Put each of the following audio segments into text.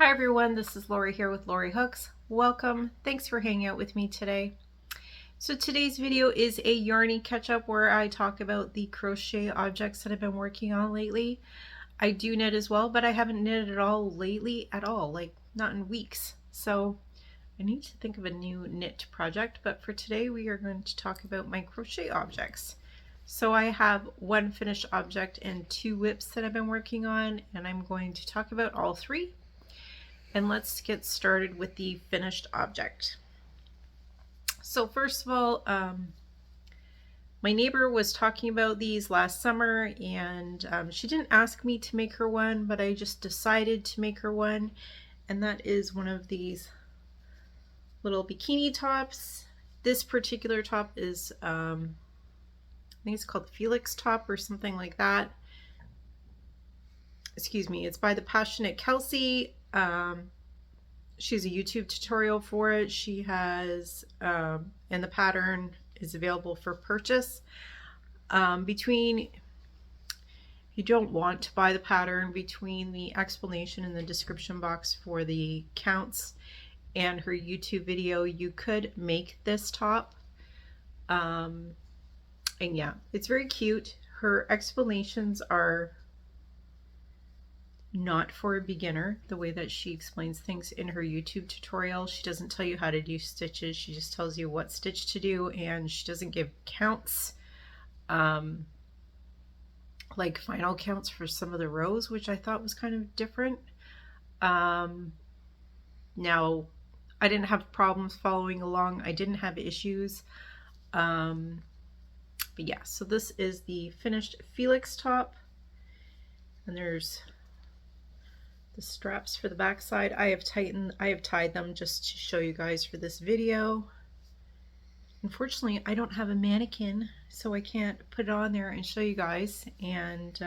Hi everyone, this is Lori here with Lori Hooks. Welcome. Thanks for hanging out with me today. So today's video is a yarny catch-up where I talk about the crochet objects that I've been working on lately. I do knit as well, but I haven't knitted at all lately at all, like not in weeks. So I need to think of a new knit project, but for today we are going to talk about my crochet objects. So I have one finished object and two WIPs that I've been working on, and I'm going to talk about all three. And let's get started with the finished object. So first of all, my neighbor was talking about these last summer, and she didn't ask me to make her one, but I just decided to make her one. And that is one of these little bikini tops. This particular top is, I think it's called Felix top or something like that. Excuse me, it's by the Passionate Kelsey. She's a YouTube tutorial for it. She has, and the pattern is available for purchase. You don't want to buy the pattern, between the explanation in the description box for the counts and her YouTube video, you could make this top. And yeah, it's very cute. Her explanations are not for a beginner, the way that she explains things in her YouTube tutorial. She doesn't tell you how to do stitches, she just tells you what stitch to do, and she doesn't give counts, like final counts for some of the rows, which I thought was kind of different. Now, I didn't have problems following along, I didn't have issues, but yeah, so this is the finished Felix top, and there's the straps for the back side. I have tied them just to show you guys for this video. Unfortunately, I don't have a mannequin, so I can't put it on there and show you guys, and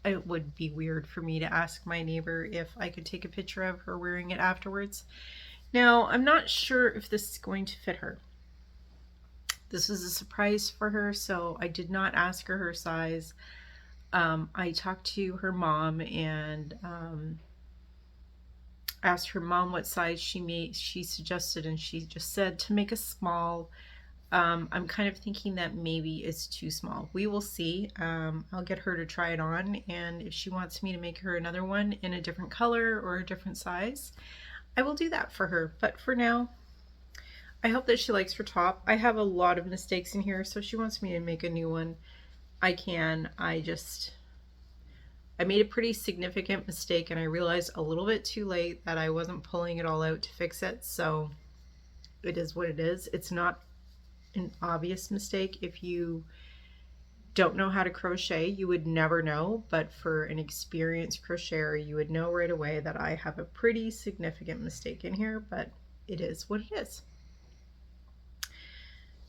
it would be weird for me to ask my neighbor if I could take a picture of her wearing it afterwards. Now, I'm not sure if this is going to fit her. This is a surprise for her, so I did not ask her size. I talked to her mom and asked her mom what size she suggested, and she just said to make a small. I'm kind of thinking that maybe it's too small. We will see. I'll get her to try it on, and if she wants me to make her another one in a different color or a different size, I will do that for her. But for now, I hope that she likes her top. I have a lot of mistakes in here, so if she wants me to make a new one, I can. I made a pretty significant mistake, and I realized a little bit too late that I wasn't pulling it all out to fix it, so it is what it is. It's not an obvious mistake. If you don't know how to crochet, you would never know, but for an experienced crocheter, you would know right away that I have a pretty significant mistake in here, but it is what it is.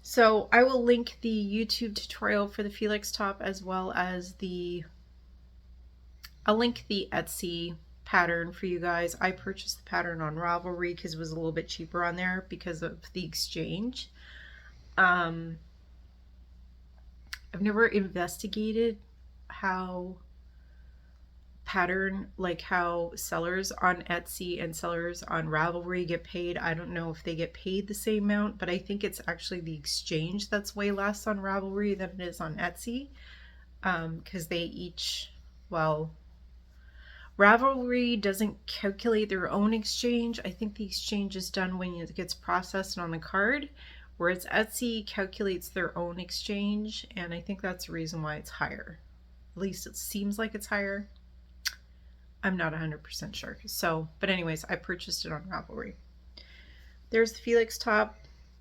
So I will link the YouTube tutorial for the Felix top, as well as I'll link the Etsy pattern for you guys. I purchased the pattern on Ravelry because it was a little bit cheaper on there because of the exchange. I've never investigated how how sellers on Etsy and sellers on Ravelry get paid. I don't know if they get paid the same amount, but I think it's actually the exchange that's way less on Ravelry than it is on Etsy, because they each, well, Ravelry doesn't calculate their own exchange. I think the exchange is done when it gets processed on the card, whereas Etsy calculates their own exchange, and I think that's the reason why it's higher. At least it seems like it's higher. I'm not 100% sure. So, but anyways, I purchased it on Ravelry. There's the Felix top.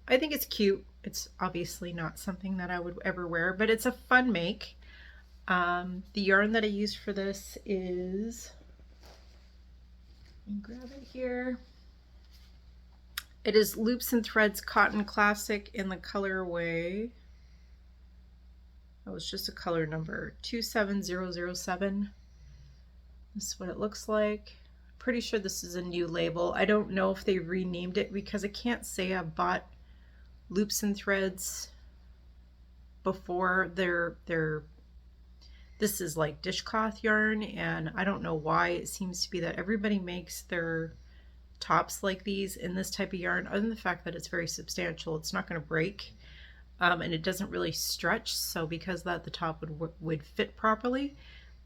I think it's cute. It's obviously not something that I would ever wear, but it's a fun make. The yarn that I used for this is, let me grab it here. It is Loops and Threads Cotton Classic in the colorway. Oh, it's just a color number 27007. This is what it looks like. Pretty sure this is a new label. I don't know if they renamed it, because I can't say I bought Loops and Threads before. This is like dishcloth yarn, and I don't know why it seems to be that everybody makes their tops like these in this type of yarn, other than the fact that it's very substantial. It's not going to break, and it doesn't really stretch, so because of that, the top would fit properly.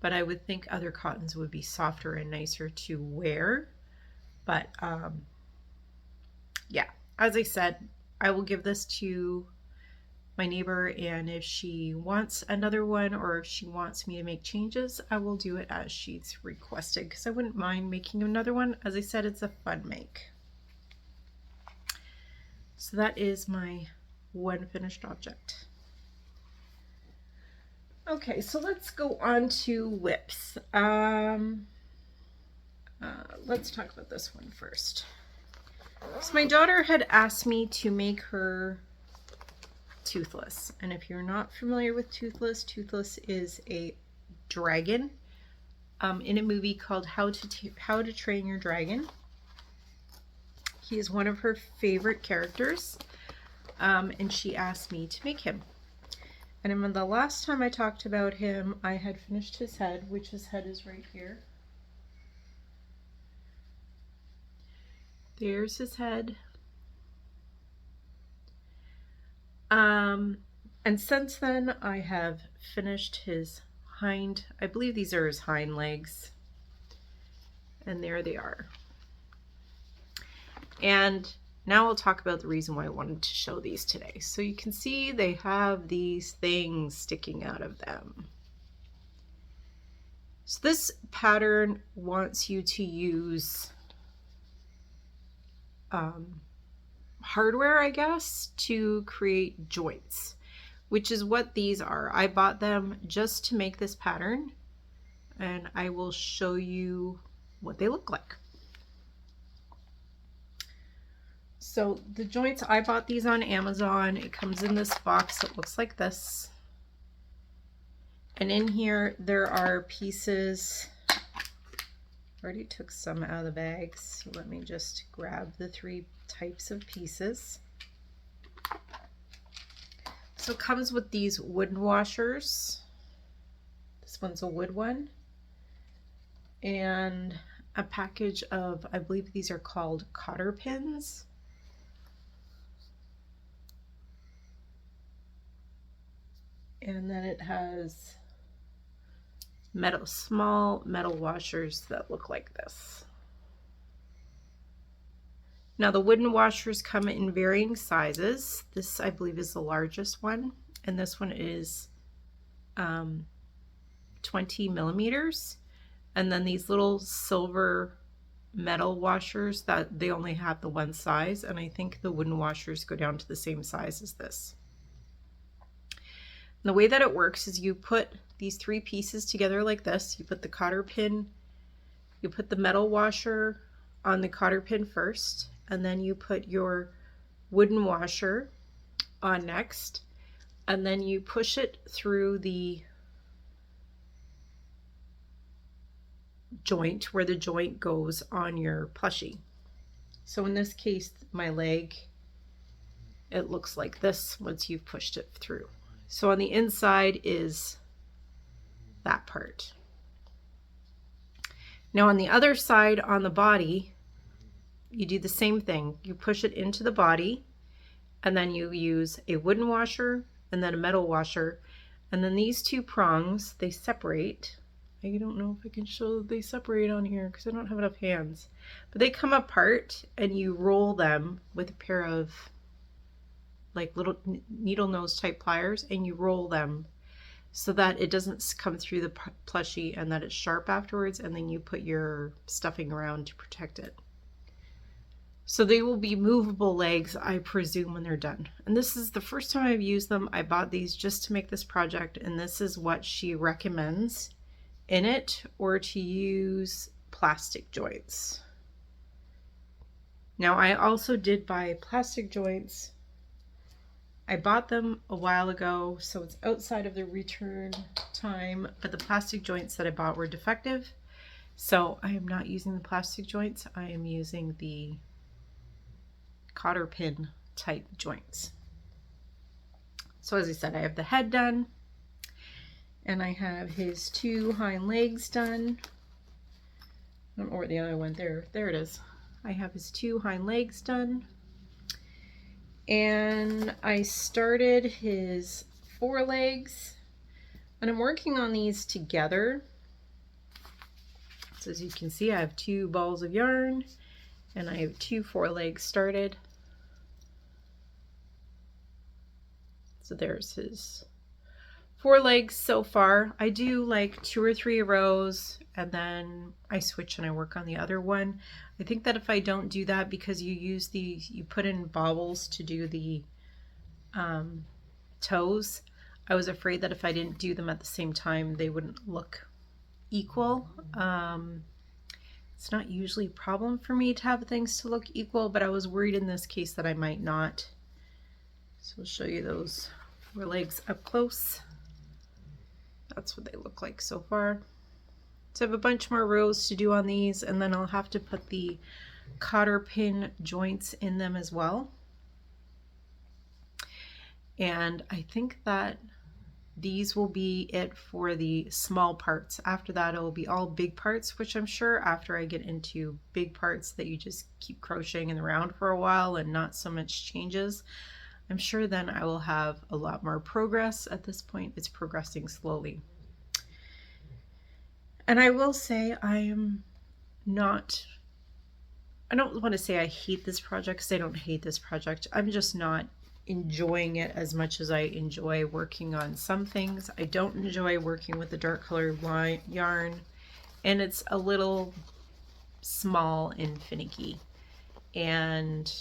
But I would think other cottons would be softer and nicer to wear. But yeah, as I said, I will give this to my neighbor, and if she wants another one or if she wants me to make changes, I will do it as she's requested, because I wouldn't mind making another one. As I said, it's a fun make. So that is my one finished object. Okay, so let's go on to WIPs. Let's talk about this one first. So my daughter had asked me to make her Toothless, and if you're not familiar with Toothless, Toothless is a dragon in a movie called How to Train Your Dragon. He is one of her favorite characters, and she asked me to make him. And the last time I talked about him, I had finished his head, which his head is right here. There's his head. And since then I have finished his hind, I believe these are his hind legs, and there they are. And now I'll talk about the reason why I wanted to show these today. So you can see they have these things sticking out of them. So this pattern wants you to use hardware, I guess, to create joints, which is what these are. I bought them just to make this pattern, and I will show you what they look like. So the joints, I bought these on Amazon. It comes in this box that looks like this, and in here there are pieces. I already took some out of the bags, so let me just grab the 3 types of pieces. So it comes with these wooden washers. This one's a wood one, and a package of, I believe these are called cotter pins. And then it has small metal washers that look like this. Now the wooden washers come in varying sizes. This, I believe, is the largest one, and this one is 20 millimeters. And then these little silver metal washers, that they only have the one size, and I think the wooden washers go down to the same size as this. And the way that it works is you put these 3 pieces together like this. You put the cotter pin, you put the metal washer on the cotter pin first, and then you put your wooden washer on next, and then you push it through the joint where the joint goes on your plushie. So in this case, my leg, it looks like this once you've pushed it through. So on the inside is that part. Now on the other side, on the body, you do the same thing. You push it into the body, and then you use a wooden washer and then a metal washer, and then these 2 prongs, they separate. I don't know if I can show that they separate on here because I don't have enough hands, but they come apart, and you roll them with a pair of like little needle nose type pliers, and you roll them so that it doesn't come through the plushie and that it's sharp afterwards, and then you put your stuffing around to protect it. So they will be movable legs, I presume, when they're done. And this is the first time I've used them. I bought these just to make this project, and this is what she recommends in it, or to use plastic joints. Now I also did buy plastic joints. I bought them a while ago, so it's outside of the return time, but the plastic joints that I bought were defective. So I am not using the plastic joints. I am using the cotter pin type joints. So as I said, I have the head done, And I have his 2 hind legs done. I don't know where the other one, there it is. I have his 2 hind legs done. And I started his forelegs, and I'm working on these together. So as you can see, I have 2 balls of yarn and I have 2 forelegs started. So there's his forelegs so far. I do like 2 or 3 rows and then I switch and I work on the other one. I think that if I don't do that, because you put in bobbles to do the toes, I was afraid that if I didn't do them at the same time, they wouldn't look equal. It's not usually a problem for me to have things to look equal, but I was worried in this case that I might not. So I'll show you those forelegs up close. That's what they look like so far. So I have a bunch more rows to do on these, and then I'll have to put the cotter pin joints in them as well. And I think that these will be it for the small parts. After that, it will be all big parts, which I'm sure after I get into big parts that you just keep crocheting in the round for a while and not so much changes, I'm sure then I will have a lot more progress. At this point, it's progressing slowly. And I will say I don't want to say I hate this project, because I don't hate this project. I'm just not enjoying it as much as I enjoy working on some things. I don't enjoy working with the dark colored yarn, and it's a little small and finicky, and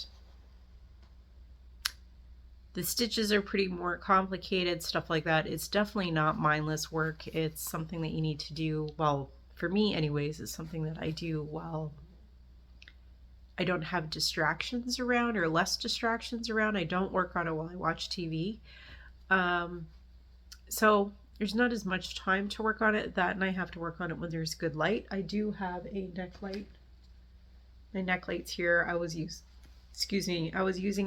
the stitches are pretty more complicated, stuff like that. It's definitely not mindless work. It's something that you need to do, well, for me anyways, it's something that I do while I don't have distractions around, or less distractions around. I don't work on it while I watch TV. So there's not as much time to work on it. That, and I have to work on it when there's good light. I do have a neck light. My neck light's here. I was using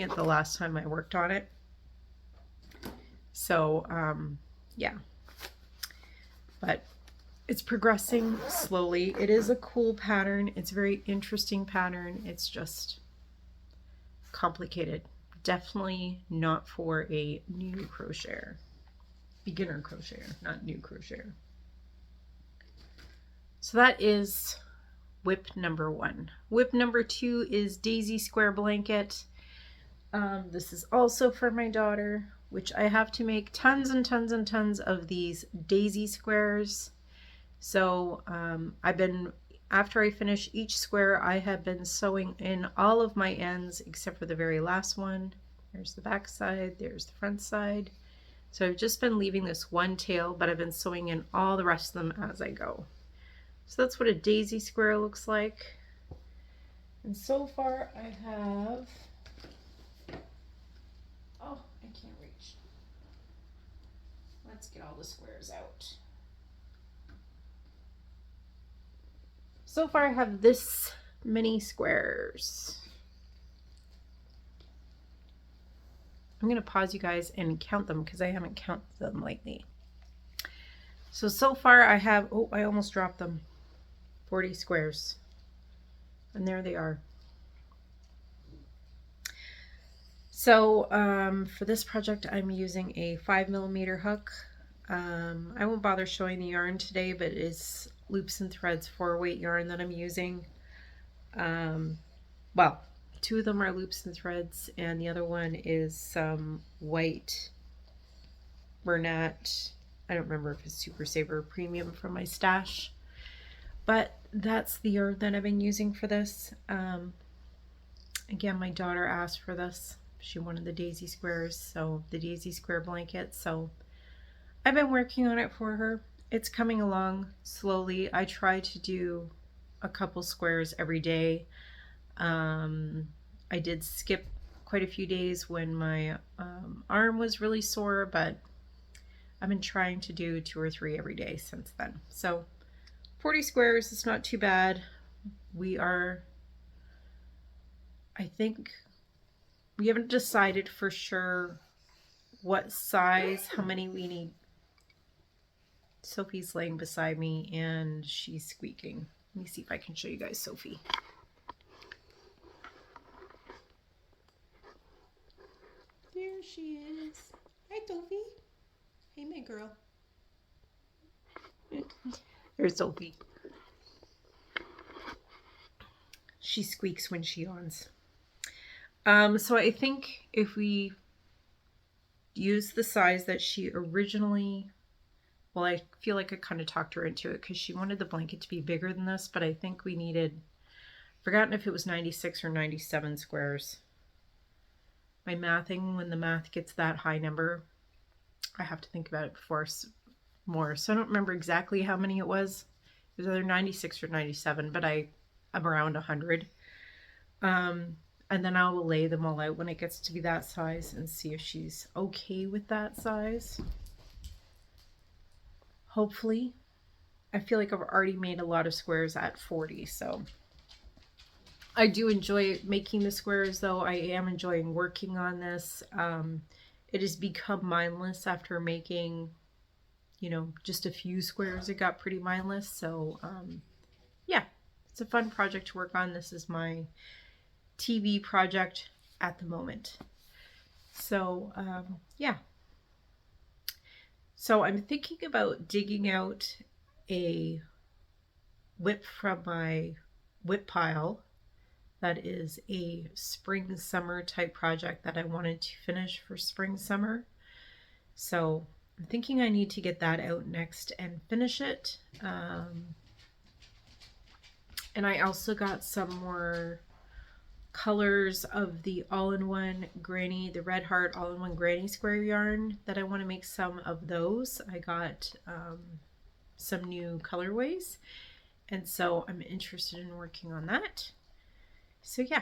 it the last time I worked on it. So yeah, but it's progressing slowly. It is a cool pattern. It's a very interesting pattern. It's just complicated. Definitely not for a new crocheter. Beginner crocheter, not new crocheter. So that is WIP number 1. WIP number 2 is Daisy Square Blanket. This is also for my daughter, which I have to make tons and tons and tons of these daisy squares. So after I finish each square, I have been sewing in all of my ends except for the very last one. There's the back side, there's the front side. So I've just been leaving this one tail, but I've been sewing in all the rest of them as I go. So that's what a daisy square looks like. And so far I have, oh, I can't reach. Let's get all the squares out. So far I have this many squares. I'm going to pause you guys and count them because I haven't counted them lately. So far I have, oh, I almost dropped them, 40 squares. And there they are. So for this project I'm using a 5mm hook. I won't bother showing the yarn today, but it is Loops and Threads 4-weight yarn that I'm using. Well, 2 of them are Loops and Threads, and the other one is some white Bernat. I don't remember if it's Super Saver Premium from my stash, but that's the yarn that I've been using for this. Again, my daughter asked for this. She wanted the daisy squares, so the daisy square blanket. So I've been working on it for her. It's coming along slowly. I try to do a couple squares every day. I did skip quite a few days when my arm was really sore, but I've been trying to do 2 or 3 every day since then. So 40 squares is not too bad. We are, I think, we haven't decided for sure what size, how many we need. Sophie's laying beside me and she's squeaking. Let me see if I can show you guys Sophie. There she is. Hi, Sophie. Hey, my girl. There's Sophie. She squeaks when she yawns. So I think if we use the size that she originally, well, I feel like I kind of talked her into it because she wanted the blanket to be bigger than this, but I think we needed, forgotten if it was 96 or 97 squares. My mathing, when the math gets that high number, I have to think about it before more. So I don't remember exactly how many it was. It was either 96 or 97, but I'm around 100. And then I will lay them all out when it gets to be that size and see if she's okay with that size. Hopefully. I feel like I've already made a lot of squares at 40, so I do enjoy making the squares, though. I am enjoying working on this. It has become mindless after making, you know, just a few squares. It got pretty mindless. So, yeah, it's a fun project to work on. This is my TV project at the moment. So, yeah. So I'm thinking about digging out a WIP from my WIP pile. That is a spring summer type project that I wanted to finish for spring summer. So I'm thinking I need to get that out next and finish it. And I also got some more colors of the all-in-one granny, the Red Heart all-in-one granny square yarn that I want to make some of those. I got some new colorways, and so I'm interested in working on that. So yeah,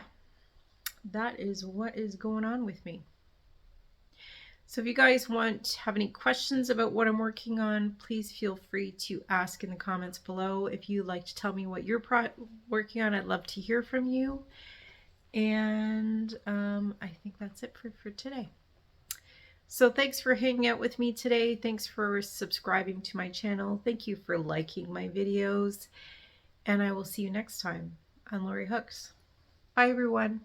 that is what is going on with me. So if you guys have any questions about what I'm working on, please feel free to ask in the comments below. If you'd like to tell me what you're working on, I'd love to hear from you. And I think that's it for today. So thanks for hanging out with me today. Thanks for subscribing to my channel. Thank you for liking my videos. And I will see you next time on Lori Hooks. Bye, everyone.